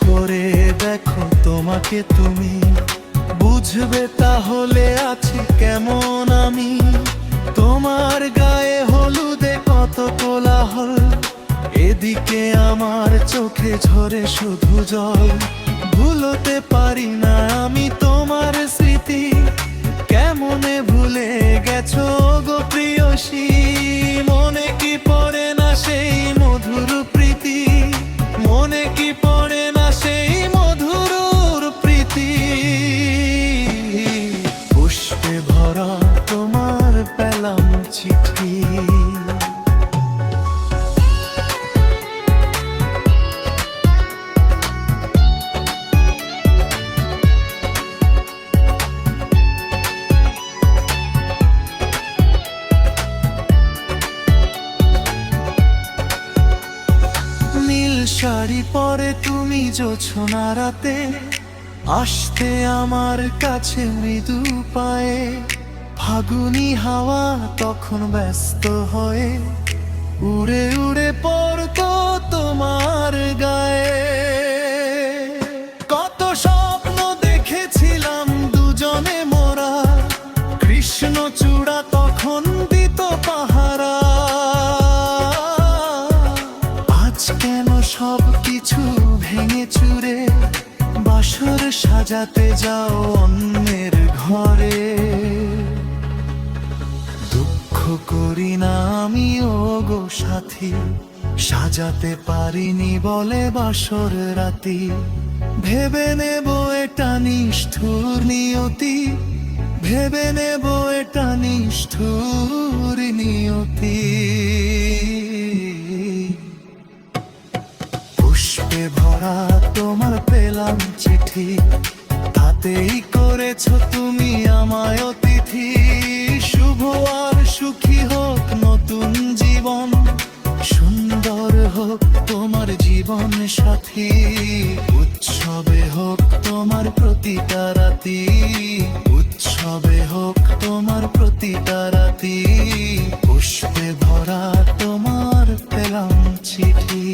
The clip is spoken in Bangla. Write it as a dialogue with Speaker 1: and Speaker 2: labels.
Speaker 1: করে দেখো তোমাকে তুমি, বুঝবে তাহলে আছি কেমন আমি। তোমার গায়ে হলুদে কত কোলাহল, এদিকে আমার চোখে ঝরে শুধু জল। ভুলতে পারি না আমি তোমার স্মৃতি, কেমনে ভুলে গেছো গো প্রিয়সী। মনে কি পড়ে না সেই মধুর প্রীতি, মনে কি পড়ে না সেই মধুর প্রীতি। পুষ্পে ভরা তোমার পেলাম চিঠি। শাড়ি পরে তুমি জোছনা রাতে আসতে আমার কাছে মৃদু পায়ে। ফাগুনি হাওয়া তখন ব্যস্ত হয়ে উড়ে উড়ে পড়তো তোমার গায়ে। কত স্বপ্ন দেখেছিলাম দুজনে মোরা, কৃষ্ণচূড়া তখন দিত পাহারা। কেন সব কিছু ভেঙে চুরে বাসর সাজাতে যাও অন্যের ঘরে। দুঃখ করি না আমি ও গো সাথী, সাজাতে পারিনি বলে বাসর রাতি। ভেবে নেব এটা নিষ্ঠুর নিয়তি, ভেবে নেব এটা নিষ্ঠুর নিয়তি। পুষ্পে ভরা তোমার পেলাম চিঠি, তাতেই করেছো তুমি আমায় অতিথি। শুভ আর সুখী হোক নতুন জীবন, সুন্দর হোক তোমার জীবন সাথী। উৎসবে হোক তোমার প্রতিটা রাতি, উৎসবে হোক তোমার প্রতিটা রাতি। পুষ্পে ভরা তোমার পেলাম চিঠি।